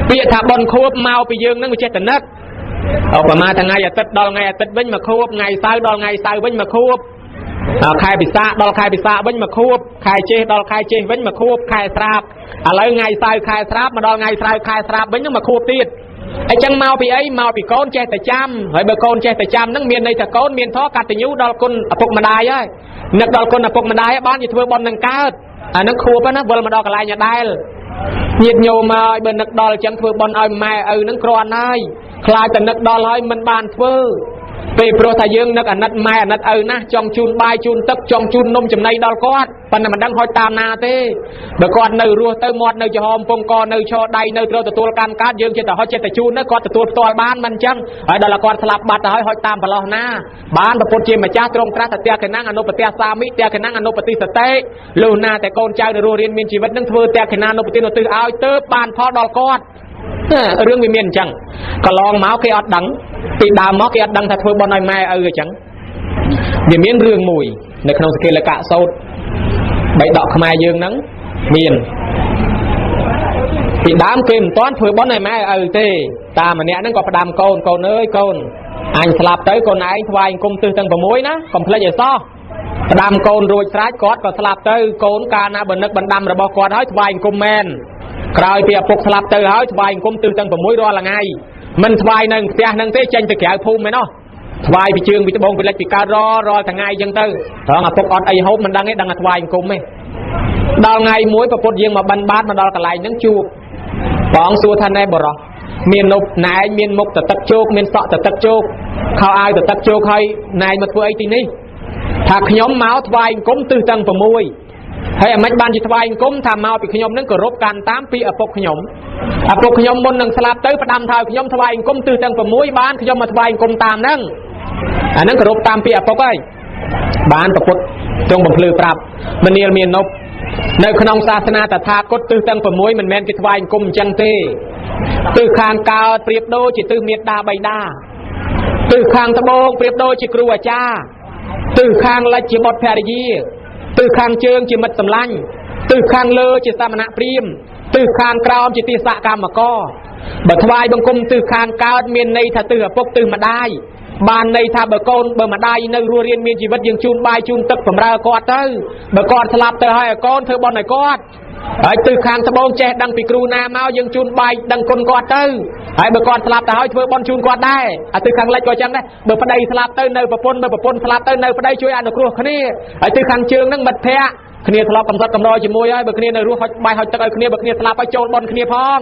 ពាក្យថាបនខួបមកពីយើងនឹងវាចេះតែនឹកប្រមាណថ្ងៃអាទិត្យដល់ថ្ងៃអាទិត្យវិញមកខួបថ្ងៃសៅរ៍ដល់ថ្ងៃសៅរ៍វិញមកខួបខែពិសាខដល់ខែពិសាខវិញមកខួបខែចេះដល់ខែចេះវិញមកខួបខែស្រាបឥឡូវថ្ងៃសៅរ៍ខែស្រាបមកដល់ថ្ងៃសៅរ៍ខែស្រាបវិញនឹងមកខួបទៀតអញ្ចឹងមកពីអីមកពីកូនចេះតែចាំហើយបើកូនចេះតែចាំហ្នឹងមានន័យថាកូនមានធម៌កតញ្ញូដល់គុណឪពុកម្ដាយហើយនឹកដល់គុណឪពុកម្ដាយបានជាធ្វើបុណ្យនឹងកើតអាហ្នឹងខួបណាវិលមកដល់កន្លែងដែលញាតិញោមមកបើនឹកដល់អញ្ចឹងធ្វើបុណ្យឲ្យម៉ែឪហ្នឹងគ្រាន់ហើយខ្លាចតែនឹកដល់ហើយមិនបានធ្វើពេលព្រោះថាយើងនឹកអាណិតម៉ែអាណិតឪណាស់ចង់ជូនបាយជូនទឹកចង់ជូននំចំណីដល់គាត់ប៉ុន្តែមិនដឹងហុចតាមណាទេបើគាត់នៅរស់ទៅមាត់នៅចំហពងកនៅឈរដៃនៅត្រូវទទួលកម្មកាត់យើងចេះតែហុចចេះតែជូនទៅគាត់ទទួលផ្ទាល់បានមិនអញ្ចឹងហើយដល់គាត់ស្លាប់បាត់ទៅហើយហុចតាមប្រឡោះណាបានប្រពុតជាម្ចាស់ទ្រង់ត្រាស់តែកណាំងអនុបតិសាមិតកណាំងអនុបតិសតិលុះណាតែកូនចៅនៅរស់រៀនមានជីវិតនឹងធ្វើតកណាអនុបតិនៅទិសឲ្យទៅបានផលដល់គាត់រឿងវាមានអញ្ចឹងកន្លងមកគេអត់ដឹងពីដើមមកគេអត់ដឹងថាធ្វើបុណ្យឲ្យម៉ែឪអញ្ចឹងវាមានរឿងមួយនៅក្នុងសកេលកៈសោតបៃដកខ្មែរយើងហ្នឹងមានពីដើមគេមិនទាន់ធ្វើបុណ្យឲ្យម៉ែឪទេតាម្នាក់ហ្នឹងក៏ផ្ដាំកូនអើយកូនអញស្លាប់ទៅកូនឯងថ្វាយអង្គមទិសទាំង6ណាកុំភ្លេចឲ្យសោះផ្ដាំកូនរួចស្រេចគាត់ក៏ស្លាប់ទៅកូនកាលណាបើនឹកបណ្ដាំរបស់គាត់ហើយថ្វាយអង្គមមែនក្រោយពីឪពុកស្លាប់ទៅហើយថ្វាយអង្គមទិសទាំង6រាល់ថ្ងៃមិនថ្វាយនៅផ្ទះហ្នឹងទេចេញទៅក្រៅភូមិឯណោះថ្វាយពីជើងពីត្បូងពីលិចពីកើតរាល់ថ្ងៃអញ្ចឹងទៅត្រង់ឪពុកអត់អីហូបមិនដឹងទេដឹងតែថ្វាយអង្គមទេដល់ថ្ងៃមួយប្រពុតយើងមកបិណ្ឌបាតមកដល់កន្លែងហ្នឹងជួបបងសួរថាណែបរោះមាននប់ណែមានមុខទៅទឹកជោកមានសក់ទៅទឹកជោកខោអាវទៅទឹកជោកហើយណែមកធ្វើអីទីនេះថាខ្ញុំមកថ្វាយអង្គមទិសទាំង6ហើយអាមិនបានជាថ្វាយអង្គមថាមកពីខ្ញុំនឹងគោរពកាន់តាមពីឪពុកខ្ញុំមុននឹងស្លាប់ទៅផ្ដាំថាខ្ញុំថ្វាយអង្គមទិសទាំង6បានខ្ញុំមកថ្វាយអង្គមតាមហ្នឹងអាហ្នឹងគោរពតាមពីឪពុកហើយបានប្រពុតទ្រង់បំភ្លឺប្រាប់មនាលមាននប់នៅក្នុងសាសនាតថាគតទិសទាំង6មិនមែនគេថ្វាយអង្គមអញ្ចឹងទេទិសខាងកើតប្រៀបដូចជាទិសមេត្តាបិតាទិសខាងត្បូងប្រៀបដូចជាគ្រូអាចារ្យទិសខាងលិចជាបុត្រភរិយាទិសខាងជើងជាមិត្តសម្លាញ់ទិសខាងលើជាសាមណៈព្រាហ្មណ៍ទិសខាងក្រោមជាទេសកម្មករបើថ្វាយបង្គំទិសខាងកើតមានន័យថាទិសឪពុកទិសម្ដាយបានន័យថាបើកូនបើម្ដាយនៅរស់រៀនមានជីវិតយើងជូនបាយជូនទឹកបម្រើគាត់ទៅបើគាត់ស្លាប់ទៅហើយកូនធ្វើបុណ្យឲ្យគាត់ហើយទិសខាងត្បូងចេះដឹងពីគ្រូណាមកយើងជូនបាយដឹងគុណគាត់ទៅហើយបើគាត់ស្លាប់ទៅហើយធ្វើបុណ្យជូនគាត់ដែរអាទិសខាងលិចក៏អញ្ចឹងដែរបើប្តីស្លាប់ទៅនៅប្រពន្ធបើប្រពន្ធស្លាប់ទៅនៅប្តីជួយអនុគ្រោះគ្នាហើយទិសខាងជើងហ្នឹងមិត្តភក្តិគ្នាធ្លាប់កំសត់កំដរជាមួយហើយបើគ្នានៅរស់ហុចបាយហុចទឹកឲ្យគ្នាបើគ្នាស្លាប់ហើយចូលបុណ្យគ្នាផង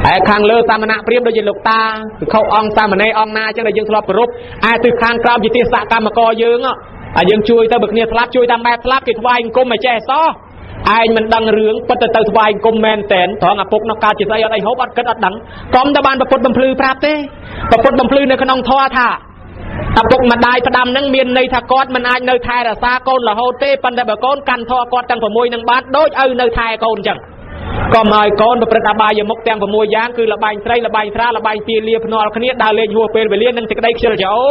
ហើយខាងលើសាមណៈព្រាហ្មណ៍ដូចជាលោកតាពិខុអង្គសាមណេរអង្គណាអញ្ចឹងដែលយើងធ្លាប់គោរពឯទិសខាងក្រោមជាទេសកម្មករយើងហើយយើងជួយទៅបើគ្នាស្លាប់ជួយតាមបែបស្លាប់គេថ្វាយអង្គមឲ្យចេះសោះឯងមិនដឹងរឿងពិតទៅថ្វាយអង្គមមែនតែនត្រង់ឪពុកនោះកើតជាស្អីអត់អីហូបអត់គិតអត់ដឹងកុំតែបានប្រពុតបំភ្លឺប្រាប់ទេប្រពុតបំភ្លឺនៅក្នុងធម៌ថាឪពុកម្ដាយផ្ដាំហ្នឹងមានន័យថាគាត់មិនអាចនៅថែរក្សាកូនរហូតទេប៉ុន្តែបើកូនកាន់ធម៌គាត់ទាំង6នឹងបានដូចឪនៅថែកូនអញ្ចឹងកុំឲ្យកូនប្រព្រឹត្តអបាយមុខទាំង6យ៉ាងគឺលបែងស្រីលបែងស្រាលបែងទាលាភ្នាល់គ្នាដើរលេងហួសពេលវេលានឹងសេចក្តីខ្ជិលច្រអូ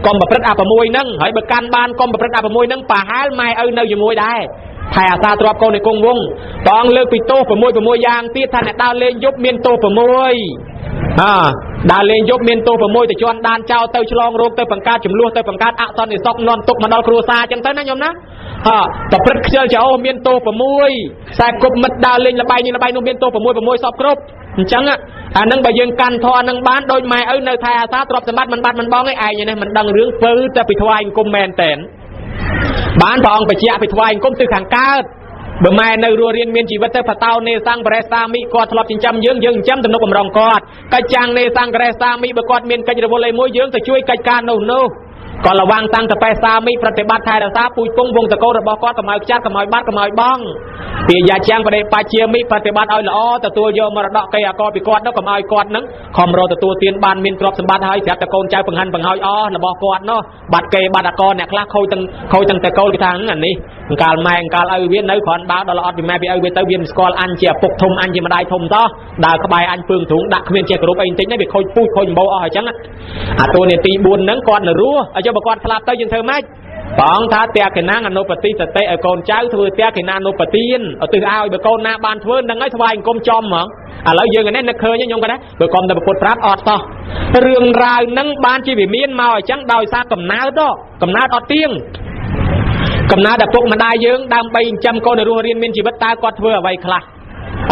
កុំប្រព្រឹត្តអា6ហ្នឹងហើយបើកាន់បានកុំប្រព្រឹត្តអា6ហ្នឹងប្រហែលម៉ែឪនៅជាមួយដែរថែអាសាទ្របកូនในគង់វងបងលើកពីទោស6យ៉ាងទៀតថាអ្នកដើរលេងយប់មានទោស6ដើរលេងយប់មានទោស6ទៅជន់ដានចោលទៅឆ្លងរោគទៅបង្កើតចំនួនទៅបង្កើតអសន្និស័កនន់ទុកមកដល់គ្រួសារអញ្ចឹងទៅណាញោមណាប្រព្រឹត្តខ្ជិលច្រអូមានទោស6ខ្សែគប់មិត្តដើរលេងលបែងនេះលបែងនោះមានទោស6សពគ្រប់អញ្ចឹងអានឹងបើយើងកាន់ធម៌នឹងបានដូចម៉ែឪនៅថែអាសាទ្រព្យសម្បត្តិមិនបាត់មិនបងឯងនេះមិនដឹងរឿងពើតែពីថ្វាយអង្គមមែនតែនបានព្រះអង្គបញ្ជាក់ពីថ្វាយអង្គមទិសខាងកើតបើម៉ែនៅរស់រៀនមានជីវិតទៅបតោនេសង្ឃបរិសាមិគាត់ធ្លាប់ចិញ្ចឹមយើងចិញ្ចឹមទំនុកបំរុងគាត់កិច្ចចាំងនេសង្ឃបរិសាមិបើគាត់មានកិច្ចរវល់អីមួយយើងទៅជួយកិច្ចការនោះក៏ระวังតាំងតបេសាមិប្រតិបត្តិថែរក្សាពូជពងវងតកោរបស់គាត់កុំឲ្យខ្ចាត់កុំឲ្យបាត់កុំឲ្យបងពីយ៉ាចាំងបដិបត្តិជាមិប្រតិបត្តិឲ្យល្អទទួលយកមរតកកេអកពីគាត់នោះកុំឲ្យគាត់នឹងខំរកទទួលទានបានមានទ្រព្យសម្បត្តិហើយប្រាប់តកូនចៅបង្ហាញបង្ហើយអស់របស់គាត់នោះបាត់គេបាត់អកអ្នកខ្លះខូចទាំងតកូនគេថាអានេះអង្កាលម៉ែអង្កាលឪវានៅគ្រាន់បើដល់អត់ពីម៉ែពីឪវាទៅវាមិនស្គាល់អញជាឪពុកធំអញជាម្ដាយធំតោះដើរក្បែរអញពើងទ្រូងដាក់គ្មានចេះគោរពអីបន្តិចនេះវាខូចពូជខូចអំបោអស់អញ្ចឹងអាតួនាទី4ហ្នឹងគាត់នៅរស់អញ្ចឹងបើគាត់ស្លាប់ទៅយើងធ្វើម៉េច បងថាតែកេណាងអនុបតិសតិឲ្យកូនចៅធ្វើតែកេណានុបទានឧទ្ទិសឲ្យបើកូនណាបានធ្វើនឹងឲ្យថ្វាយអង្គមចំហ្មងឥឡូវយើងនេះនឹកឃើញខ្ញុំគាត់ណាបើកុំតែពុទ្ធប្រាប់អត់តោះរឿងរ៉ាវនឹងបានជាវិមានមកអញ្ចឹងដោយសារកំណើតកំណើតអត់ទៀងកំណើតឪពុកម្ដាយយើងដើម្បីចិញ្ចឹមកូនឲ្យរស់រៀនមានជីវិតតើគាត់ធ្វើអ្វីខ្លះ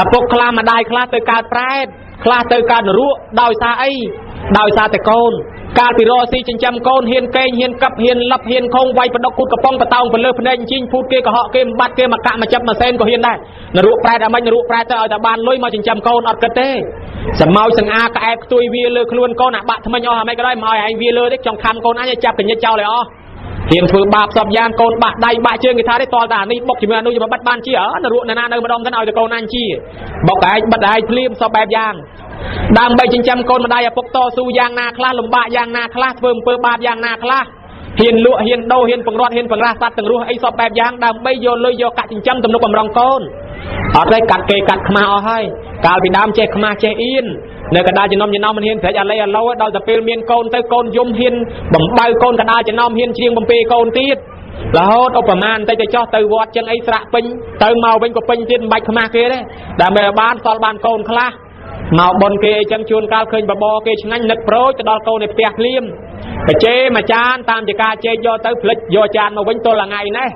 ឪពុកខ្លះម្ដាយខ្លះទៅកើតប្រែតខ្លះទៅកើតនរកដោយសារអីដោយសារតែកូនកាលពីរស់ស៊ីចិញ្ចឹមកូនហ៊ានកេងហ៊ានកັບហ៊ានលឹបហ៊ានខងវាយបដុកគូតកំប៉ុងបតោងទៅលើភ្នែកជីងភូតគេកុហកគេបំបត្តិគេមកកាក់មកចាប់មកសេនក៏ហ៊ានដែរនរកប្រែតអាមិននរកប្រែតទៅឲ្យតែបានលុយមកចិញ្ចឹមកូនអត់គិតទេសម្ោចសង្អាក្អែបខ្ទួយវាលើខ្លួនកូនអាបាក់ថ្មិញអស់អាមិនក៏ដោយមកឲ្យឯងវាលើទេចង់ខំកូនអញឲ្យចាប់កញ្ញិតចោលឲ្យអស់ហ៊ានធ្វើបាបសពយ៉ាងកូនបាក់ដៃបាក់ជើងគេថាទេតលតានេះបុកជាមួយអានោះយកមកបាត់បានជានរកណានៅម្ដងទៅឲ្យតែកូនអញជាបុកឯងបាត់ឯងភ្លាមសពបែបយ៉ាងដើម្បីចិញ្ចឹមកូនម្ដាយឪពុកតស៊ូយ៉ាងណាខ្លះលំបាកយ៉ាងណាខ្លះធ្វើអំពើបាបយ៉ាងណាខ្លះហ៊ានលក់ហ៊ានដូរហ៊ានបង្រត់ហ៊ានបង្រាស់សត្វទាំងរស់អីសពបែបយ៉ាងដើម្បីយកលុយយកកាក់ចិញ្ចឹមទំនុកបំរុងកូនអត់ទេកាត់គេកាត់ខ្មាស់អស់ហើយកាលពីដើមចេះខ្មាស់ចេះអៀននៅកណ្ដាលចំណុំចំណោមមិនហ៊ានស្រេចអាឡេអាឡូដល់តែពេលមានកូនទៅកូនយំហ៊ានបំបើកូនកណ្ដាលចំណោមហ៊ានច្រៀងបំពេកូនទៀតរហូតឧបមាបន្តិចទៅចោះទៅវត្តចឹងអីស្រាក់ពេញទៅមកវិញក៏ពេញទៀតមិនបាច់ខ្មាស់គេទេដើម្បីឲ្យបានសល់បានកូនខ្លះមកបនគេអីចឹងជួនកាលឃើញបបគេឆ្ងាញ់នឹកប្រូចទៅដល់កូនในផ្ទះភ្លាមបច្ចេមួយចានតាមជាការជែកយកទៅផ្លិចយកចានមកវិញទល់ថ្ងៃនេះ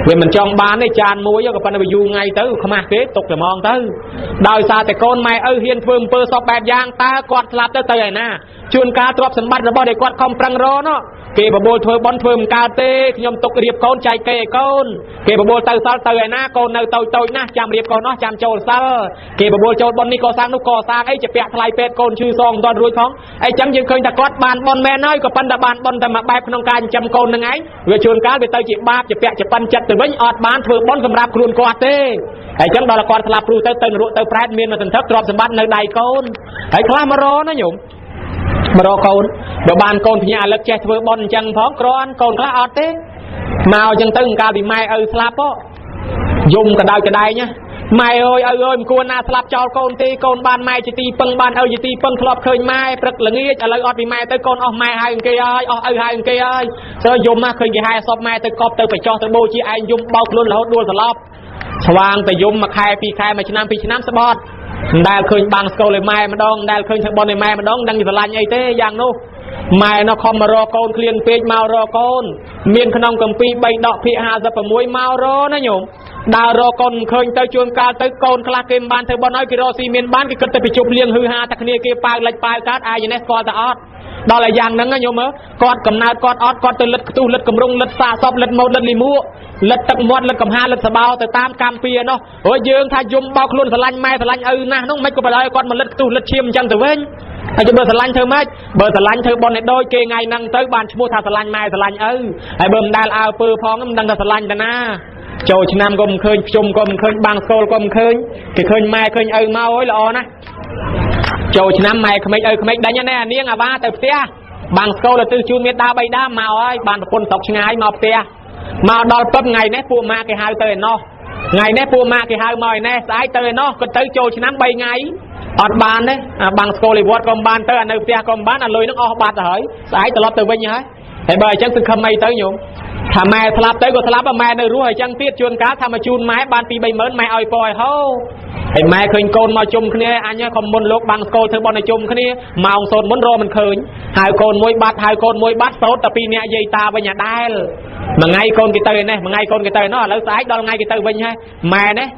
វាមិនចង់បានទេចានមួយក៏ប៉ុន្តែវាយូរថ្ងៃទៅខ្មាស់គេទុកតែហ្មងទៅដោយសារតែកូនម៉ែឪហ៊ានធ្វើអំពើសពបែបយ៉ាងតើគាត់ស្លាប់ទៅឯណាជួនកាលទ្រព្យសម្បត្តិរបស់ដែលគាត់ខំប្រឹងរកនោះគេបបួលធ្វើបន់ធ្វើមិនកើតទេខ្ញុំទុករៀបកូនចែកគេឲ្យកូនគេបបួលទៅសល់ទៅឯណាកូននៅតូចណាស់ចាំរៀបកូននោះចាំចូលសិលគេបបួលចូលបន់នេះកសាងនោះកសាងអីជាពាក់ថ្លៃពេទ្យកូនឈឺសងមិនទាន់រួចផងអីចឹងយើងឃើញថាគាត់បានបន់មែនហើយក៏ប៉ុន្តែបានបន់តែមួយបែបក្នុងការចិញ្ចឹមកូននឹងឯងវាជួនកាលវាទៅជាបាបជាពាក់ជាប៉ិនចិត្តទៅវិញអត់បានធ្វើបន់សម្រាប់ខ្លួនគាត់ទេហើយចឹងដល់គាត់ស្លាប់ព្រោះទៅនរកទៅប្រែតមានមកសន្ធឹកទ្រព្យសម្បត្តិនៅដៃកូនហើយខ្លះមករណាញោមមករកកូនបើបានកូនភញាលឹកចេះធ្វើបន់អញ្ចឹងផងគ្រាន់កូនខ្លះអត់ទេមកអញ្ចឹងទៅកាលពីម៉ែឪស្លាប់យំកដៅកដែងម៉ែអើយឪអើយមិនគួរណាស្លាប់ចោលកូនទេកូនបានម៉ែជាទីពឹងបានឪជាទីពឹងធ្លាប់ឃើញម៉ែព្រឹកល្ងាចឥឡូវអត់ពីម៉ែទៅកូនអស់ម៉ែហើយអង្គគេហើយអស់ឪហើយអង្គគេហើយសើយំឃើញគេហែសពម៉ែទៅកប់ទៅបញ្ចោះទៅបូជាឯងយំបោកខ្លួនរហូតដួលសន្លប់ស្វាងតែយំមួយខែពីរខែមួយឆ្នាំពីរឆ្នាំស្បត់មិនដែលឃើញបាំងស្គលឲ្យម៉ែម្ដងមិនដែលឃើញធ្វើបន់ឲ្យម៉ែម្ដងដឹងស្រឡាញ់អីទេយ៉ាងនោះម៉ែនោះខំមករកកូនឃ្លានពេកមករកកូនមានក្នុងកម្ពី3ដកភាគ56មករកណាញោមដើររកកូនឃើញទៅជួនកាលទៅកូនខ្លះគេមិនបានធ្វើបន់ឲ្យគេរកស៊ីមានបានគេគិតទៅប្រជុំលៀងហឺហាតែគ្នាគេប៉ាវលិចប៉ាវកើតអាយនេះស្គាល់តែអត់ដល់តែយ៉ាងហ្នឹងញោមមើលគាត់កំណើតគាត់អត់គាត់ទៅលិតខ្ទុះលិតកំរុងលិតសាសពលិតម៉ូតលិតលីមួលិតទឹកមាត់លិតកំហាលិតសបោទៅតាមកម្មពីនោះហើយយើងថាយំបោកខ្លួនស្រឡាញ់ម៉ែស្រឡាញ់ឪណាស់នោះមិនក៏បដ ாய் គាត់មកលិតខ្ទុះលិតឈាមអញ្ចឹងទៅវិញហើយបើស្រឡាញ់ធ្វើម៉េចបើស្រឡាញ់ធ្វើបន់ឲ្យដូចគេថ្ងៃហ្នឹងទៅបានឈ្មោះថាស្រឡាញ់ម៉ែស្រឡាញ់ឪហើយបើមិនដែលអើពើផងមិនដឹងថាស្រឡាញ់តាណាចូលឆ្នាំក៏មិនឃើញភ្ជុំក៏មិនឃើញបាំងស្គលក៏មិនឃើញគេឃើញម៉ែឃើញឪមកអើយល្អណាស់ចូលឆ្នាំម៉ែក្មេកឪក្មេកដេញណានាងអាវ៉ាទៅផ្ទះបាំងស្គលទៅជូនមេដាបីដាមកហើយបានប្រពន្ធស្រុកឆ្ងាយមកផ្ទះមកដល់ពឹបថ្ងៃនេះពួកម៉ាគេហៅទៅឯណោះថ្ងៃនេះពួកម៉ាគេហៅមកឯនេះស្អែកទៅឯណោះគាត់ទៅចូលឆ្នាំ3ថ្ងៃអត់បានទេបាំងស្គលឯវត្តក៏មិនបានទៅនៅផ្ទះក៏មិនបានលុយនឹងអស់បាត់ទៅហើយស្អែកត្រឡប់ទៅវិញហើយហើយបើអញ្ចឹងគឺខំអីទៅញោមថាម៉ែស្លាប់ទៅក៏ស្លាប់ម៉ែនៅរស់អញ្ចឹងទៀតជួនកាលថាមកជូនម៉ែបានពី 30000ម៉ែឲ្យពរឲ្យហូហើយម៉ែឃើញកូនមកជុំគ្នាអញក៏មុនលោកបាំងស្គលធ្វើបន់ឲ្យជុំគ្នាម៉ោងសូនមុនរមិនឃើញហើយកូនមួយបាត់ហើយកូនមួយបាត់សូនតែពីរនាក់យាយតាវិញអាដែលមួយថ្ងៃកូនគេទៅឯនេះមួយថ្ងៃកូនគេទៅនោះឥឡូវស្អែកដល់ថ្ងៃគេទៅវិញហើយម៉ែនេះ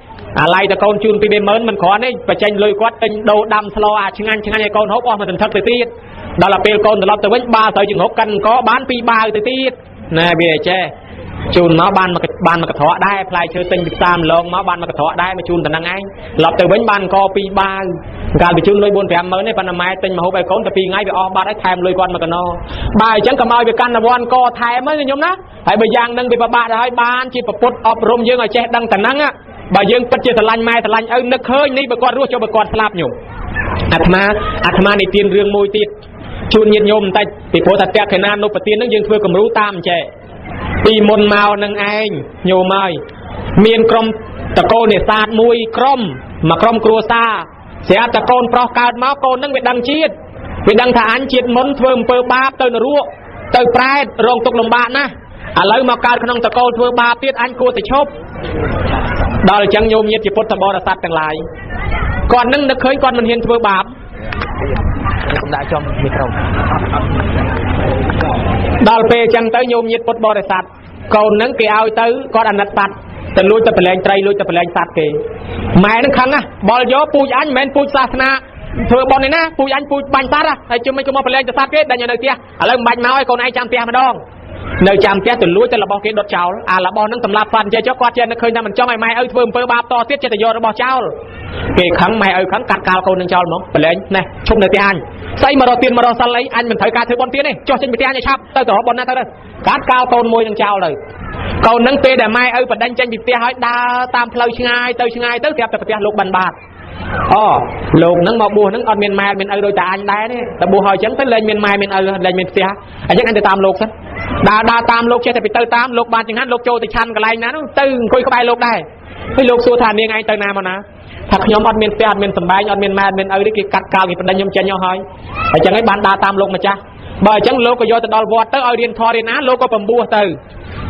អាឡៃតកូនជូនពី 20000មិនគ្រាន់ទេបញ្ចេញលុយគាត់ទិញដូរដាំស្លោអាឆ្ងាញ់ឲ្យកូនហូបអស់មកសន្ធឹកទៅទៀតដល់ពេលកូនត្រឡប់ទៅវិញបាល់ទៅជង្ហុកកាន់អង្គបាន2បាវទៅទៀតណែវាចេះជូនមកបានមកកត្រកដែរផ្លែឈើទិញពីផ្សារម្លងមកបានមកកត្រកដែរមកជូនតំណឹងឯងត្រឡប់ទៅវិញបានអង្គ2បាវកាលបញ្ជូនលុយ 4-50000ទេប៉ុន្តែម៉ែទិញមកហូបឲ្យកូនតែ2ថ្ងៃវាអស់បាត់ហើយថែមលុយគាត់មកកណោបើអញ្ចឹងកុំឲ្យវាកាន់រង្វាន់កថែមហ្នឹងខ្ញុំណាហើយបើយ៉ាងហ្នឹងវាពិបាកទៅហើយបានជាប្រពុតអប់រំយើងឲ្យចេះដឹងតំណឹងបើយើងពិតជាស្រឡាញ់ម៉ែស្រឡាញ់ឪនឹកឃើញនេះបើគាត់រស់ចុះបើគាត់ស្លាប់ញោមអាត្មានិទានរឿងមួយទៀតជូនញាតិញោមបន្តិចពីព្រោះថាតេខេណានុបទានហ្នឹងយើងធ្វើគំរូតាមចេះពីមុនមកនឹងឯងញោមហើយមានក្រុមតកូលនេសាទមួយក្រុមគ្រួសារស្រាប់តែកូនប្រុសកើតមកកូននឹងវាដឹងជាតិវាដឹងថាអញជាតិមុនធ្វើអំពើបាបទៅនរកទៅប្រែតរងទុក្ខលំបាកណាស់ ឥឡូវមកកើតក្នុងតកូលធ្វើបាបទៀតអញគួរតែឈប់ដល់អញ្ចឹងញោមញាតិជាពុទ្ធបរិស័ទទាំងឡាយគាត់នឹងនឹកឃើញគាត់មិនហ៊ានធ្វើបាបខ្ញុំដាក់ចំមីក្រូដល់ពេលអញ្ចឹងទៅញោមញាតិពុទ្ធបរិស័ទកូននឹងគេឲ្យទៅគាត់អាណិតសัตว์ទៅលួចទៅប្រឡែងត្រីលួចទៅប្រឡែងសัตว์គេម៉ែនឹងខឹងណាបលយកពូជអញមិនមែនពូជសាសនាធ្វើបន់នេះណាពូជអញពូជបាញ់សัตว์ហើយជិះមិនក៏មកប្រឡែងទៅសัตว์គេដាច់នៅផ្ទះឥឡូវមិនបាច់មកឲ្យកូនឯងចាំផ្ទះម្ដងនៅចាំផ្ទះទៅលួចទៅរបស់គេដុតចោលអារបស់នឹងសម្រាប់សัตว์ចេះចុះគាត់ចេះនឹកឃើញថាមិនចង់ឲ្យម៉ែឪធ្វើអំពើបាបតទៀតចេះតែយករបស់ចោលគេខឹងម៉ែឪខឹងកាត់កាលកូននឹងចោលហ្មងប្រឡែងណែឈប់នៅផ្ទះអញស្អីមករកទៀនមករកសិលអីអញមិនត្រូវការធ្វើបន់ទៀនទេចុះចេញពីផ្ទះអញឲ្យឆាប់ទៅរកបន់ណាទៅកាត់កាលកូនមួយនឹងចោលទៅកូននឹងពេលដែលម៉ែឪបដិញចេញពីផ្ទះឲ្យដើរតាមផ្លូវឆ្ងាយទៅស្រាប់តែផ្ទះលោកបានបាត់អូលោកនឹងមកបួសនឹងអត់មានម៉ែមានឪដូចតែអញដែរទេតែបួសហើយអញ្ចឹងទៅលែងមានម៉ែមានឪលែងមានផ្ទះអញ្ចឹងអញទៅតាមលោកសិនដើរតាមលោកចេះតែទៅតាមលោកបានចង្ហាន់លោកចូលទៅឆាន់កន្លែងណានោះទៅអង្គុយក្បែរលោកដែរហើយលោកសួរថានាងឯងទៅណាមកណាថាខ្ញុំអត់មានផ្ទះអត់មានសម្បែងអត់មានម៉ែមានឪទេគេកាត់កាលគេបដិញខ្ញុំចេញអស់ហើយអញ្ចឹងឯងបានដើរតាមលោកម្ចាស់បើអញ្ចឹងលោកក៏យកទៅដល់វត្តទៅឲ្យរៀនធម៌រៀនណាលោកក៏បំពោះទៅ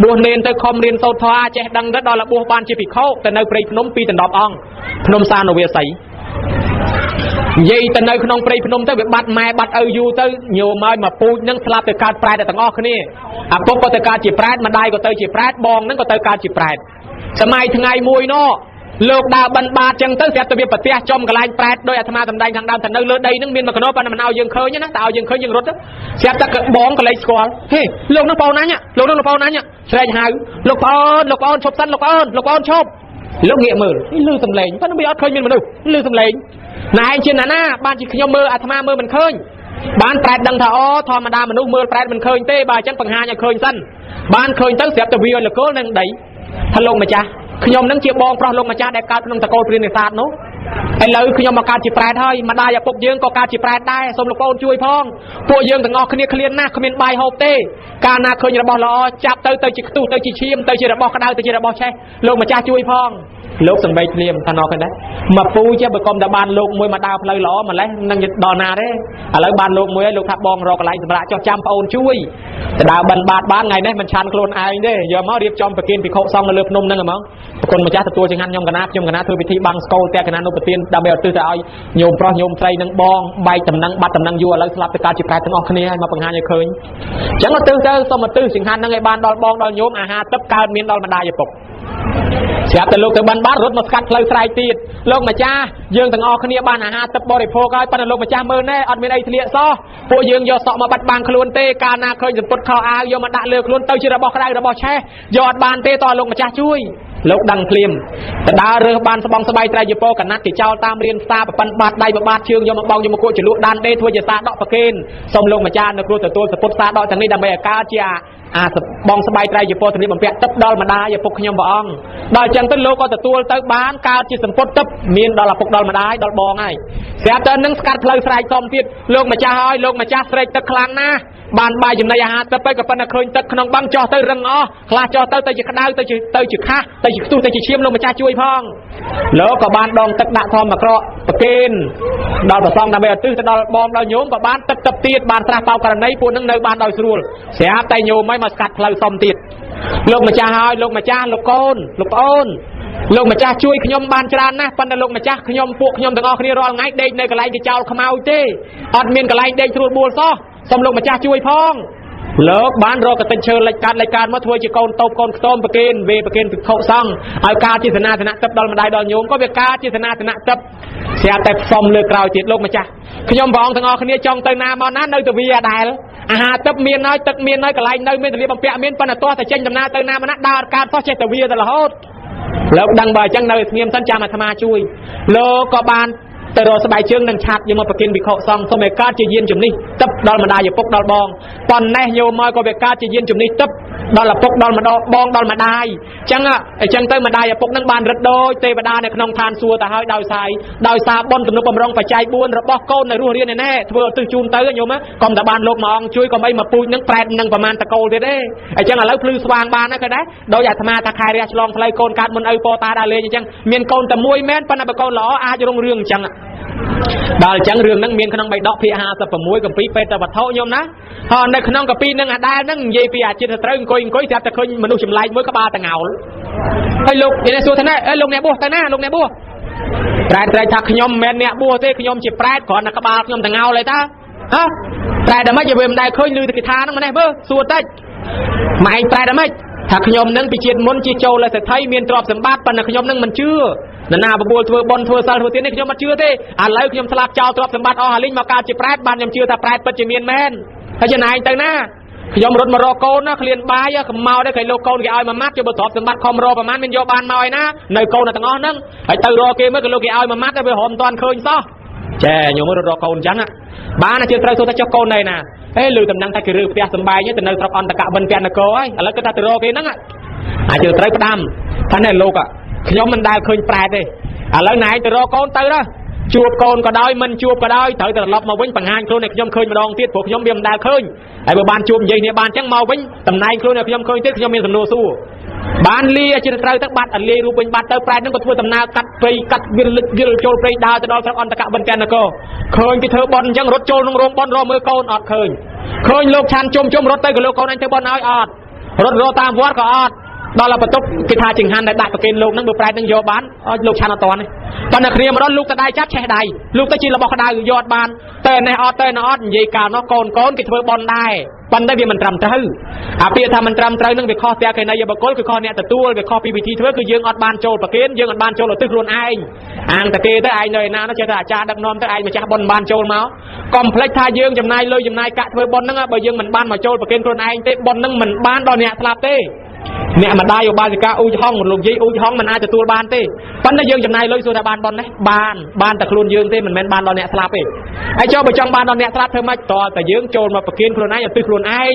បួសនេនទៅខំរៀនសូត្រធម៌ចេះដឹងទៅដល់បួសបានជាភិក្ខុទៅនៅព្រៃភ្នំ2 10អង្គភ្នំសានវាសីនិយាយទៅនៅក្នុងព្រៃភ្នំទៅវាបាត់ម៉ែបាត់ឪយូរទៅញោមឲ្យមកពូជនឹងស្លាប់ទៅកើតប្រែតទាំងអស់គ្នាអាពុកក៏ទៅកើតជាប្រែតម្ដាយក៏ទៅជាប្រែតបងនឹងក៏ទៅកើតជាប្រែតសម័យថ្ងៃមួយនោះលោកដើរបិណ្ឌបាតចឹងទៅស្រាប់តែវាប្រទះចំកន្លែងប្រែតដោយអាត្មាសម្ដែងខាងដើមថានៅលើដីនឹងមានមកកណោប៉ុន្តែមិនឲ្យយើងឃើញណាតែឲ្យយើងឃើញយើងរត់ស្រាប់តែបងកលេចស្គាល់ហេលោកនោះបងអញលោកនោះបងអញស្រែកហៅលោកប្អូនឈប់សិនលោកប្អូនឈប់លោកងាកមើលលឺសំឡេងប៉ុន្តែវាអត់ឃើញមានមនុស្សលឺសំឡេងណែឯងជាណាបានជាខ្ញុំមើលអាត្មាមើលមិនឃើញបានប្រែតដឹងថាអូធម្មតាមនុស្សមើលប្រែតមិនឃើញទេបើអញ្ចឹងបង្ហាញឲ្យឃើញសិនបានឃើញទៅស្រាប់តែវាលកលនឹងដីថាលោកម្ចាស់ខ្ញុំនឹងជាបងប្រុសលោកម្ចាស់ដែលកើតក្នុងតកូលព្រាននេសាទនោះឥឡូវខ្ញុំមកកើតជាប្រែតហើយម្ដាយឪពុកយើងក៏កើតជាប្រែតដែរសូមលោកប្អូនជួយផងពួកយើងទាំងអស់គ្នាឃ្លានណាស់គ្មានបាយហូបទេកាលណាឃើញរបស់ល្អចាប់ទៅជាខ្ទុះទៅជាឈាមទៅជារបស់ក្តៅទៅជារបស់ឆេះលោកម្ចាស់ជួយផងលោកសំបីភ្លាមថាណោះឃើញដែរមកពូជាបើកុំតែបានលោកមួយមកដើរផ្លូវល្អម្លេះនឹងដល់ណាទេឥឡូវបានលោកមួយហើយលោកថាបងរកកន្លែងសម្រាប់ចោះចាំប្អូនជួយទៅដើរបិណ្ឌបាតបានថ្ងៃនេះមិនឆាន់ខ្លួនឯងទេយកមករៀបចំប្រគិនភិក្ខុសង្ឃនៅលើភ្នំហ្នឹងហ្មងប្រគុណម្ចាស់ទទួលចង្ហាន់ខ្ញុំកណាធ្វើពិធីបាំងស្គរតែកណានុប្រទានដើម្បីឧទ្ទិសទៅឲ្យញោមប្រុសញោមស្រីនឹងបងបែកតំណែងបាត់តំណែងយូរឥឡូវស្លាប់ទៅកើតជាប្រែតទាំងអស់គ្នាហើយមកបង្ហាញឲ្យឃើញអញ្ចឹងឧទ្ទិសទៅសូមឧទ្ទិសចង្ហាន់ហ្នឹងឲ្យបានដល់បងដល់ញោមអាហារទឹកកើតមានដល់ម្ដាយឪពុកស្រាប់តែលោកទៅបិណ្ឌបាតរត់មកស្កាត់ផ្លូវស្រែកទៀតលោកម្ចាស់យើងទាំងអស់គ្នាបានអាហារទឹកបរិភោគហើយប៉ុន្តែលោកម្ចាស់មើលណែអត់មានអីធ្លាក់សោះពួកយើងយកសក់មកបាត់បាំងខ្លួនទេកាលណាឃើញសម្ពុតខោអាវយកមកដាក់លើខ្លួនទៅជារបស់ក្តៅរបស់ឆេះយកអត់បានទេតើលោកម្ចាស់ជួយលោកដឹងភ្លាមតដើររើសបានស្បងស្បៃត្រៃយពកណាត់គេចោលតាមរៀនផ្សារប្រប៉ិនបាតដៃបាតជើងយកមកបោកយកមកគក់ចលក់ដានដេធ្វើជាសាដកប្រគេនសូមលោកម្ចាស់នៅគ្រូទទួលសពុតសាដកទាំងនេះដើម្បីឲ្យកើតជាអាបងស្បៃត្រៃយពកទាំងនេះបំពាក់ទឹកដល់ម្ដាយឪពុកខ្ញុំព្រះអង្គដល់អញ្ចឹងទៅលោកក៏ទទួលទៅបានកើតជាសម្ពុតទឹកមានដល់ឪពុកដល់ម្ដាយដល់បងហើយស្រាប់តែនឹងស្កាត់ផ្លូវស្រែកសុំទៀតលោកម្ចាស់ហើយលោកម្ចាស់ស្រែកទឹកខ្លាំងណាស់បានបាយចំណីអាហារទឹកទៅក៏ប៉ុន្តែឃើញទឹកក្នុងបឹងចោះទៅរឹងអស់ខ្លះចោះទៅជាក្តៅទៅជាខាស់ទៅជាខ្ទុះទៅជាឈាមលោកម្ចាស់ជួយផងលោកក៏បានដងទឹកដាក់ធម្មក្រកប្រគេនដល់ព្រះសង្ឃដើម្បីឧទ្ទិសទៅដល់បងដល់ញោមក៏បានទឹកទឹកទៀតបានត្រាស់បោកករណីពួកនឹងនៅបានដោយស្រួលស្រាប់តែញោមហើយមកស្កាត់ផ្លូវសុំទៀតលោកម្ចាស់ហើយលោកម្ចាស់លោកកូនលោកប្អូនលោកម្ចាស់ជួយខ្ញុំបានច្រើនណាស់ប៉ុន្តែលោកម្ចាស់ខ្ញុំពួកខ្ញុំទាំងអស់គ្នារាល់ថ្ងៃដេកនៅកន្លែងគេចោលខ្មោចទេអត់មានកន្លែងដេកស្រួលបួលសោះសូមលោកម្ចាស់ជួយផងលោកបានរកកតិចឈើលិចកាត់មកធ្វើជាកូនតូបកូនខ្ទមប្រគេនវេប្រគេនភិក្ខុសង្ឃឲ្យការជាសនាសនៈទឹកដល់ម្ដាយដល់ញោមក៏វាការជាសនាសនៈទឹកស្រាប់តែផ្សំលើក្រោយទៀតលោកម្ចាស់ខ្ញុំព្រះអង្គទាំងអស់គ្នាចង់ទៅណាមកណានៅតែវាដែលអាហារទឹកមានហើយទឹកមានហើយកន្លែងនៅមានទលាបំពាក់មានប៉ុន្តែតោះតែចេញដំណើរទៅណាមកណាដើរកើតសោះចេះតែវាទៅរហូតលោកដឹងបើអញ្ចឹងនៅស្ងៀមសិនចាំអាត្មាជួយលោកក៏បានទៅរកស្បែកជើងនឹងឆាត់យកមកប្រគិនភិក្ខុសង្ឃសូមឲ្យកើតជាយានជំនិះទឹកដល់ម្ដាយឪពុកដល់បងប៉ុន្តែញោមមកក៏វាកើតជាយានជំនិះទឹកដល់ឪពុកដល់ម្ដងបងដល់ម្ដាយអញ្ចឹងទៅម្ដាយឪពុកនឹងបានរត់ដូចទេវតានៅក្នុងឋានសួគ៌ទៅហើយដោយសារបុណ្យទំនុកបំរុងបច្ច័យ4របស់កូននៅរស់រៀនណែធ្វើឧទ្ទិសជូនទៅញោមកុំតែបានលោកមួយអង្គជួយក៏មិនមកពូជនឹងប្រែតនឹងប្រមាណតកូលទៀតទេអញ្ចឹងឥឡូវភ្លឺស្វាងបានហើយក៏ដែរដោយអាត្មាថាខែរះឆ្លងផ្លូវកូនកើតមុនឪពោតាដើរលេងអញ្ចឹងមានកូនតែមួយមែនប៉ុន្តែបើកូនល្អអាចរុងរឿងអញ្ចឹង ដល់អញ្ចឹងរឿងហ្នឹងមានក្នុងបៃដកភាគ56កម្ពីពេទ្យវត្ថុញោមណាហើយនៅក្នុងកម្ពីហ្នឹងអាដែលហ្នឹងនិយាយពីអាចិត្តត្រូវអង្គុយស្រាប់តែឃើញមនុស្សចម្លែកមួយក្បាលតងោលហើយលោកនិយាយសួរថាអេលោកអ្នកបួសទៅណាលោកអ្នកបួសប្រែតថាខ្ញុំមិនមែនអ្នកបួសទេខ្ញុំជាប្រែតគ្រាន់តែក្បាលខ្ញុំតងោលទេតាហ៎ប្រែតតែមិនវាមិនដែលឃើញឮតែគេថាហ្នឹងម្នេះមើលសួរតិចម៉ែឯងប្រែតតែមិនថាខ្ញុំនឹងពីជាតិមុនជាចូលលើសេដ្ឋីមានទ្រព្យសម្បត្តិប៉ុន្តែខ្ញុំនឹងមិនជឿនរណាបបួលធ្វើបុណ្យធ្វើសិលធ្វើទាននេះខ្ញុំមិនជឿទេឥឡូវខ្ញុំស្លាប់ចោលទ្រព្យសម្បត្តិអស់ហើយលេងមកកើតជាប្រែតបានខ្ញុំជឿថាប្រែតពិតជាមានមែនហើយចំណាយទៅណាខ្ញុំរត់មករកកូនណាឃ្លានបាយកំមកដែរគេលោកកូនគេឲ្យមួយម៉ាត់យកបើទ្រព្យសម្បត្តិខំរកប្រហែលមានយកបានមកឯណានៅកូនទាំងអស់ហ្នឹងហើយទៅរកគេមើលគេលោកគេឲ្យមួយម៉ាត់តែវារមមិនតាន់ឃើញសោះចាខ្ញុំរត់រកកូនអញ្ចឹងបានតែត្រូវសួរថាចុះកូននៅណាហេលឺតំណែងតែគេរើផ្ទះសំបាយទៅនៅស្រុកអន្តកបិណ្ឌនគរហើយឥឡូវគេថាទៅរកគេហ្នឹងអាចត្រូវផ្ដាំថាណែលោកខ្ញុំមិនដែលឃើញប្រែតទេឥឡូវណែទៅរកកូនទៅណាជួបកូនក៏ដោយមិនជួបក៏ដោយត្រូវត្រឡប់មកវិញបង្ហាញខ្លួនឲ្យខ្ញុំឃើញម្ដងទៀតព្រោះខ្ញុំវាមិនដែលឃើញហើយបើបានជួបនិយាយគ្នាបានអញ្ចឹងមកវិញតំណែងខ្លួនឲ្យខ្ញុំឃើញទៀតខ្ញុំមានសំណួរសួរបានលាជាត្រូវទៅបាត់លារូបវិញបាត់ទៅប្រែតហ្នឹងក៏ធ្វើដំណើរកាត់ព្រៃកាត់វិលចូលព្រៃដើរទៅដល់ស្រុកអន្តកបិណ្ឌនគរឃើញគេធ្វើបន់អញ្ចឹងរត់ចូលក្នុងរោងបន់រកមើលកូនអត់ឃើញលោកឆានជុំរត់ទៅក៏លោកកូនអញធ្វើបន់ឲ្យអត់រត់រកតាមវត្តក៏អត់ដល់បន្ទប់គេថាចង្ហាន់ដែលដាក់ប្រគេនលោកហ្នឹងបើប្រែតនឹងយកបានឲ្យលោកឆានអត់តាន់ទេប៉ុន្តែគ្នាម្ដងលោកតដៃចាប់ឆេះដៃលោកទៅជារបស់ក្តៅយកអត់បានតែនេះអត់តែអត់និយាយកាលនោះកូនគេធ្វើបន់ដែរប៉ុន្តែវាមិនត្រឹមត្រូវអាពាក្យថាមិនត្រឹមត្រូវនឹងវាខុសទាំងកេណីបុគ្គលគឺខុសអ្នកទទួលវាខុសពីវិធីធ្វើគឺយើងអត់បានចូលប្រគេនយើងអត់បានចូលឧទ្ទិសខ្លួនឯងអាងតែគេទៅឯងនៅឯណានោះចេះតែអាចារ្យដឹកនាំទៅឯងម្ចាស់បន់បានចូលមកកុំភ្លេចថាយើងចំណាយលុយចំណាយកាក់ធ្វើបន់ហ្នឹងបើយើងមិនបានមកចូលប្រគេនខ្លួនឯងទេបន់ហ្នឹងមិនបានដល់អ្នកស្លាប់ទេអ្នកម្ដាយឧបាសិកាអ៊ូចហងលោកយាយអ៊ូចហងមិនអាចទទួលបានទេប៉ុន្តែយើងចំណាយលុយសួរថាបានបន់នេះបានតែខ្លួនយើងទេមិនមែនបានដល់អ្នកស្លាប់ទេហើយចុះបើចង់បានដល់អ្នកស្លាប់ធ្វើម៉េចតតែយើងចូលមកប្រគេនខ្លួនឯងឧទ្ទិសខ្លួនឯង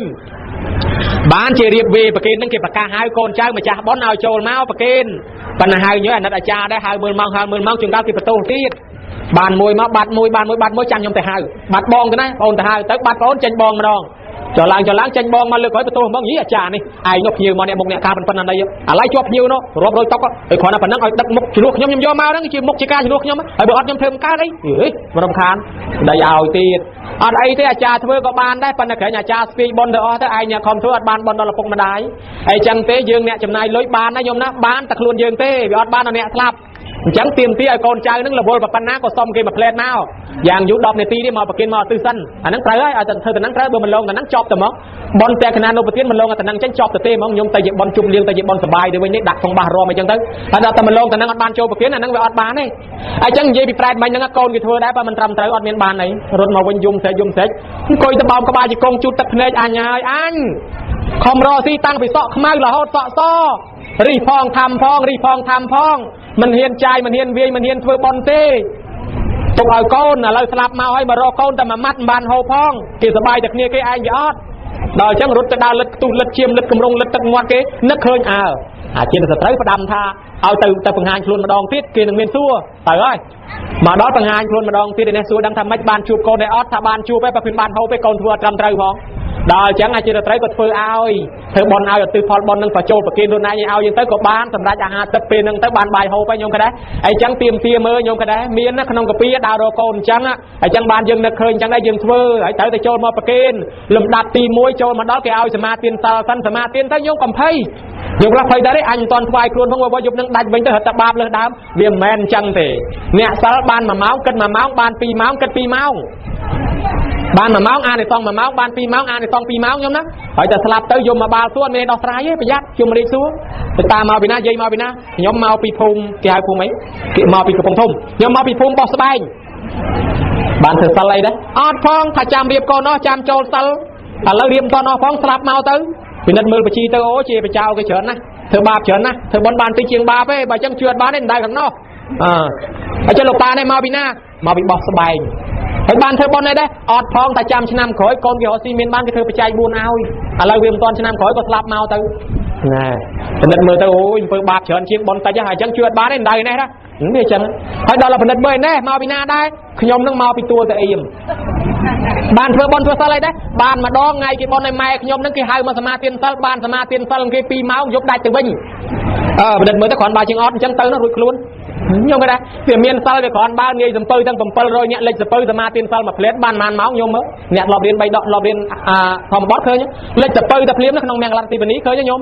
បានជារៀបវេប្រគេនហ្នឹងគេប្រកាសហៅកូនចៅម្ចាស់បន់ឲ្យចូលមកប្រគេនប៉ុន្តែហៅញើអាណិតអាចារ្យដែរហៅមើលម៉ោងជួនកាលគេបន្ទោសទៀតបានមួយមកបាត់មួយចាំខ្ញុំទៅហៅបាត់បងទៅណាបងទៅហៅទៅបាត់បងចេញបងម្ដងចុះឡើងចេញបងមកលើកក្រោយបន្ទោសហ្មងយីអាចារ្យនេះឯងនោះភ្ញៀវមកអ្នកមុខអ្នកការប៉ុណ្ណឹងឥឡូវជាប់ភ្ញៀវនោះរាប់រយតុកហើយគ្រាន់តែប៉ុណ្ណឹងឲ្យដឹកមុខជ្រោះខ្ញុំយកមកហ្នឹងជាមុខជាការជ្រោះខ្ញុំហើយបើអត់ខ្ញុំធ្វើមិនកើតអីរំខានដៃឲ្យទៀតអត់អីទេអាចារ្យធ្វើក៏បានដែរប៉ុន្តែក្រែងអាចារ្យស្ពាយបនទៅអស់ទៅឯងអ្នកខំធ្វើអត់បានបនដល់ឪពុកម្ដាយអីចឹងទេយើងអ្នកចំណាយលុយបានណាយំណាបានតែខ្លួនយើងទេវាអត់បានដល់អ្នកស្លាប់អញ្ចឹងទៀមទីឲ្យកូនចៅនឹងរវល់ប៉ុណ្ណាក៏សុំគេមកផ្លែតមកយ៉ាងយូរ10នាទីទេមកប្រគិនមកទិសសិនអាហ្នឹងត្រូវហើយឲ្យធ្វើតំណឹងត្រូវបើមិនលងតំណឹងចប់ទៅមកបនតែកណានុប្រទានមិនលងតំណឹងចេញចប់ទៅទេហ្មងខ្ញុំទៅជាបនជុំលៀងទៅជាបនសបាយទៅវិញនេះដាក់ក្នុងបាសរមអញ្ចឹងទៅហើយដល់តែមិនលងតំណឹងអត់បានចូលប្រគិនអាហ្នឹងវាអត់បានទេអញ្ចឹងនិយាយពីប្រែតមិញហ្នឹងកូនគេធ្វើដែរបើមិនត្រឹមត្រូវអត់មានបានអីរត់មកវិញយំស្រែកអង្គុយទៅបោមក្បាលជាកងជូតទឹកភ្នែកអញហើយអញខំរកស៊ីតាំងពីសក់ខ្មៅរហូតសក់សរីផងថាំផងមិនហ៊ានចាយមិនហ៊ានវាយមិនហ៊ានធ្វើបន់ទេទុកឲ្យកូនឥឡូវស្លាប់មកហើយមករកកូនតែមួយម៉ាត់មិនបានហូបផងគេសប្បាយតែគ្នាគេឯងវាអត់ដល់អញ្ចឹងរត់ទៅដើរលិតខ្ទុះលិតឈាមលិតកម្រងលិតទឹកមាត់គេនឹកឃើញអាជាស្ត្រីផ្ដាំថាឲ្យទៅបង្ហាញខ្លួនម្ដងទៀតគេនឹងមានសួរទៅហើយមកដល់បង្ហាញខ្លួនម្ដងទៀតនេះសួរដឹងថាមិនបានជួបកូនទេអត់ថាបានជួបទេបើគ្មានបានហូបទេកូនធ្វើអត់ត្រឹមត្រូវផងដល់អញ្ចឹងអាជាស្ត្រីក៏ធ្វើឲ្យធ្វើបន់ឲ្យឧទ្ទិសផលបន់នឹងបញ្ចូលប្រគេនខ្លួនឯងឲ្យយើងទៅក៏បានសម្រាប់អាហារទឹកពេលហ្នឹងទៅបានបាយហូបហើយញោមក៏ដែរអញ្ចឹងទៀមទាមើលញោមក៏ដែរមានក្នុងកាពីដើររកកូនអញ្ចឹងអញ្ចឹងបានយើងនឹកឃើញអញ្ចឹងដែរយើងធ្វើហើយត្រូវតែចូលមកប្រគេនលំដាប់ទី1ចូលមកដល់គេឲ្យសមាទានសិលសិនសមាទានទៅញោមកំភៃយើងខ្លះភ័យដែរអញមិនតាន់ថ្វាយខ្លួនផងបើយប់នឹងដាច់វិញទៅរត់តែបាបលើសដើមវាមិនមែនអញ្ចឹងទេអ្នកសិលបាន1ម៉ោងគិត1ម៉ោងបាន2ម៉ោងគិត2ម៉ោងបាន1ម៉ោងអានិសង1ម៉ោងបាន2ម៉ោងអានិសង2ម៉ោងខ្ញុំណាហើយតែស្លាប់ទៅយកមកបាល់សួរមានដោះស្រាយទេប្រយ័ត្នជុំរៀបសួរទៅតាមមកពីណាយាយមកពីណាខ្ញុំមកពីភូមិគេហៅភូមិអីគេមកពីកំពង់ធំខ្ញុំមកពីភូមិបោះស្បែងបានធ្វើសិលអីដែរអត់ផងថាចាំរៀបកូននោះចាំចូលសិលឥឡូវរៀបតនោះផងស្លាប់មកទៅពិនិត្យមើលបជីទៅអូជាបចៅគេច្រើនណាស់ធ្វើបាបច្រើនណាស់ធ្វើបន់បានតិចជាងបាបទេបើអញ្ចឹងជឿអត់បានទេមិនដែលខាងនោះអញ្ចឹងលោកប៉ានេះមកពីណាមកពីបោះស្បែងហើយបានធ្វើបន់អីដែរអត់ផងតែចាំឆ្នាំក្រោយកូនគេរកស៊ីមានបានគេធ្វើបច្ច័យ4ឲ្យឥឡូវវាមិនតាន់ឆ្នាំក្រោយក៏ស្លាប់មកទៅណែពិនិត្យមើលទៅអូយអំពើបាបច្រើនជាងបន់តិចហើយអញ្ចឹងជឿអត់បានទេមិនដែលនេះណាវាអញ្ចឹងហើយដល់ពិនិត្យមើលនេះមកពីណាដែរខ្ញុំនឹងមកពីទួលតាអៀមបានធ្វើបន់ធ្វើសិលអីដែរបានម្ដងថ្ងៃគេបន់ឲ្យម៉ែខ្ញុំនឹងគេហៅមកសមាទានសិលបានសមាទានសិលគេ2ម៉ោងយប់ដាច់ទៅវិញពិនិត្យមើលទៅគ្រាន់បើជាងអត់អញ្ចឹងទៅនោះរួចខ្លួន nhôm cái đây thì miền sau thì còn bao nhiêu dầm pơi tăng bầm pơi rồi nhẹ lệch dầm pơi mà tiền sau mà phết ban màn máu nhôm mới nhẹ lọp điên bay đọt lọp điên thòm bót khơi nhá lệch dầm pơi tập liếm nó không mang lăn tì bên ý khơi nhá nhôm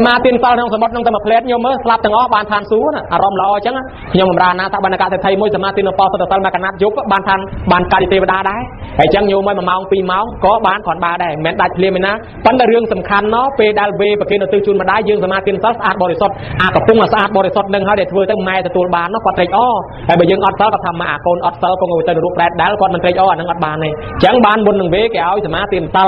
mà tiền sau trong sầm bót trong tầm phết nhôm mới slap từng ó ban than sú nè rом lò chẳng nhôm mà ra na ta ban cả thầy môi mà tiền po sau mà canat giúp ban than ban cà đi tê đá đấyไอ้จังโยมไม่มาเมาปีเมาก็บ้านขอนบาได้แม้ได้เรียนไหมนะปัญหาเรื่องสำคัญเนาะเปดาลเวประเคนตื่นจุนมาได้ยืงสมาธิสะอาดบริสุทธิ์อากระปุ้งสะอาดบริสุทธิ์หนึ่งเขาเด็ดเวอร์ตั้งไม้แต่ตัวบานเนาะกอดเตยอ้อไอ้ใบยืงอดเซลก็ทำมาอาโกนอดเซลก็งูเตยรูปแรดได้แล้วกอดมันเตยอ้อนั่งอดบานเลยจังบานบนหนึ่งเวแกเอาสมาธิเตอ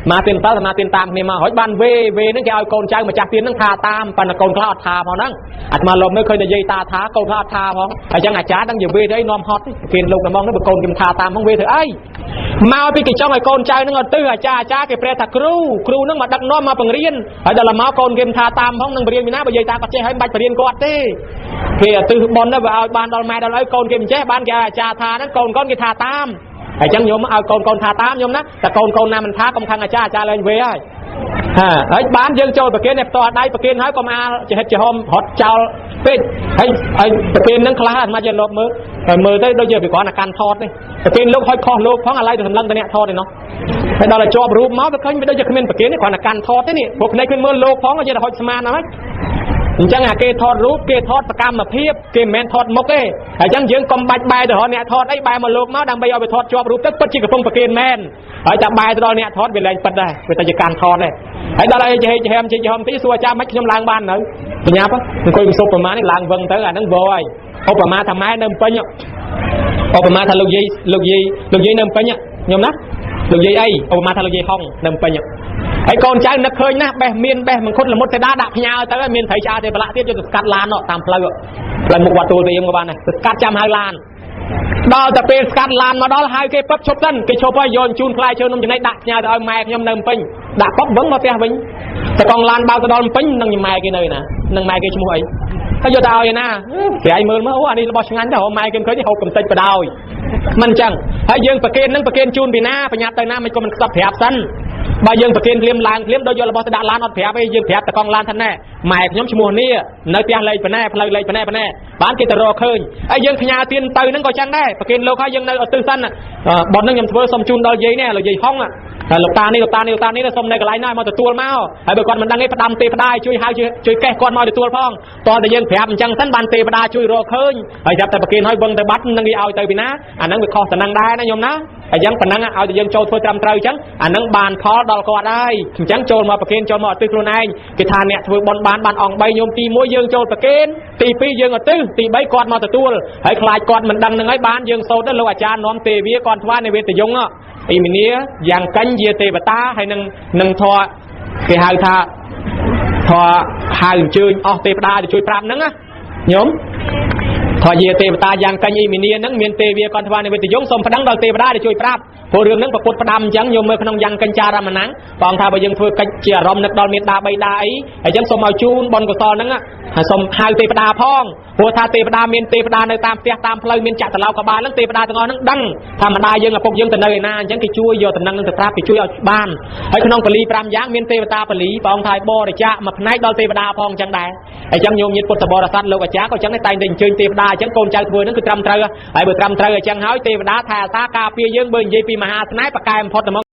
มาเตยเตอสมาธิตามนี่มาหอยบานเวนั่งแกเอาโกนใจมาจากเตียนนั่งทาตามปันโกนคลาดทาพอนั่งอัดมาลมไม่เคยได้ยัยตาท้าโกนคลาดทาพอไอ้จังอาจารย์ตั้งอยู่เวได้นอมฮอตเกินลงน้ำมองนั่งเป็นโกนกิมทาตามห้องเวเถอะไอ้มาไปกี่จ้องไอ้โกนใจนั่งตื้อจ้าเก็บเปรตครูนั่งมาดักน้อมมาปังเรียนไอ้เดลมาโกนกิมทาตามห้องนั่งเรียนมีน้าไปยัยตาก็เจ๊ให้ใบเรียนกอดดิเฮียตื้อบอลนั่นว่าเอาบานดอลไม้ดอลไอ้โกนกิมเจ๊บ้านแกจ้าทานั่นโกนกิมทาตามไอ้จังโยมเอาโกนทาตามโยมนะแต่โกนน้ำมันท้ากำคังจ้าเลยเว้ยไอ้บ้านยังโจรประเคนเนี่ยต่อได้ประเคนให้ก็มาจะเห็ดจะหอมหดเจ้าเป็ดไอ้ประเคนนั่งคลามาจะลบมือได้โดยเฉพาะก่อนการทอดนี่ประเคนลูกห้อยคอลูกเพราะอะไรถึงลังตัวเนี้ยทอดเลยเนาะไอ้ดอลจอบรูปม้าประเคนไม่ได้จะขึ้นประเคนนี่ก่อนการทอดนี่พวกในขึ้นมือลูกเพราะว่าจะหอยสมานนะไหมจังเกทอดรูปเกทอดประกรรมมาเพียบเกแมนทอดมกไอ้จังยืงกลมใบแต่หอเนี่ยทอดไอ้ใบมาลูกม้าดังใบเอาไปทอดจอบรูปตั้งปัจจิกระพงประเคนแมนไอ้จับใบตัวเนี่ยทอดเป็นอะไรปัดได้เป็นตะการทอดเลยไอ้ดาราจะให้แฮมจะยอมที่สัวจ้าไม่ชำล้างบ้านหนึ่งเป็นยังปะมันคุยสุประมาณนี้ล้างเบิ้งเต๋อนั่งบอยเอาประมาณทำไมเนิ่มไปเนี่ยเอาประมาณทะลุยีเนิ่มไปเนี่ยยอมนะลุยีไอ้เอาประมาณทะลุยีห้องเนิ่มไปเนี่ยไอ้กอนใจนักเคยนะแบเมียนแบมันคนละมดแต่ด่าดักยาวแต่ว่าเมียนไถชาเทปละที่จะกัดลานเนาะตามเพลย์เลยมุกวัดตัวตัวเองกับบ้านน่ะกัดจำหายลานดอจะเป็นกัดลานมาดอลหายเก็บปั๊บชกนั่นเก็บชกไปโยนจูนคลายเชิญนมจะได้ดักยาวแต่เอาแม่ยำเนิ่มไปดักปั๊บเบิ้งมาเตี้ยวิ่งแต่กองลานเบาจะดอลปิ้งนั่งยังแม่กี่เลยนะนั่งแม่กี่ชั่วโมงถ้าโยดาวอย่างน่ะเสียไอ้มือมาโอ้อันนี้เราบอกช่างงั้นแต่เอาแม่กี่เคยที่เขากำจัดไปดาวมันจังให้ยืงประเคนนั่งประเคนจูนปีหน้าปัญญาเตยหน้ามันก็มันสับแผลสั้นใบยืงประเคนเลี้ยมลางเลี้ยมโดยโยนระบบสะดาลานอดแผลไปยืงแผลแต่กองลานท่านแน่หมายย้อมชั่วโมงนี้ในเตียงเลยไปแน่เลยไปแน่บ้านกิตรอคืนไอ้ยืงพญาเตียนเตยนั่งก็จังได้ประเคนโลกให้ยืงในตื้อสั้นบอลนั่งยำเสมอสมจูนโดยยัยแน่เลยยัยห้องหลบตานี่แล้วสมในกระไรน้อยมาแต่ตัวเมาไอ้เบอร์ก่อนมันดังไอ้ประดามเตะประได้ช่วยหายช่วยแก้ก่อนมาแต่ตัวพ้องตอนแต่ยืงแผลมันจังสั้นบานเตะประได้ช่วยรอคืนไอ้จับแต่ประเคนให้เบิ้งแต่บัดนั่งดีเอาเตยไปนะอันนั้นเป็นข้อสนังได้นะโยมนะไอ้ยังปนังเอาแต่ยังโจรเพื่อจำเตยจังอันนั้นบานคอดอลก็ได้จังโจรมาประเคนโจรมาตื้อโครนายกิธานเนี่ยถือบอลบานอ่องใบโยมตีมวยยืงโจรประเคนตีปียืงตื้อตีใบก่อนมาแต่ตัวให้คลายก่อนมันดังนั่งไอ้บานยืงโซดนั่นเราอาจารย์น้อมเตวีก่อนทว่าในเวทยงอ่ะไอ้มินี้อย่างกันเยเตปตาให้นังทอเกหายทอหายจืดอ๋อเตปตาจะช่วยปราบนั่งอ่ะโยมทอเยเตปตาอย่างกันไอ้มินี้นั่งเมียนเตวีก่อนทว่าในเวทยงสมพดังดอลเตปตาจะช่วยปราบพอเรื่องนั้นประกฏประดามจังโยมเมื่อขนมยังกันจารามันนังปองทาไปยังเพื่อเจียรอมนักดอลเมตตาใบได้ไอ้จังสมเอาจูนบอลกระซอนนั่งอ่ะสมหายเตปตาพ้องหัวทาเตปดาเมียนเตปดาในตามเตียตามเพลย์เมียนจักรเรากบาลนั่งเตปดาตะงอนนั่งดังธรรมดายังกับพวกยังแต่เนยนานยังที่ช่วยโยตนั่งนั่งแต่พระไปช่วยเอาบ้านไอ้ขนมปลีปรามย่างเมียนเตปดาปลีปองทายโบได้จ้ามาพนัยดอลเตปดาพองจังได้ไอ้จังโยมยิดปุตตบรสัตโลกจ้าก็จังในไตเด่นเชิญเตปดาจังโกนใจถวยนั่นคือตรำเตอไอ้เบอร์ตรำเตอจังหายเตปดาแทาซากาเปียยังเบิ่งเยปีมหาสนายประกายพอด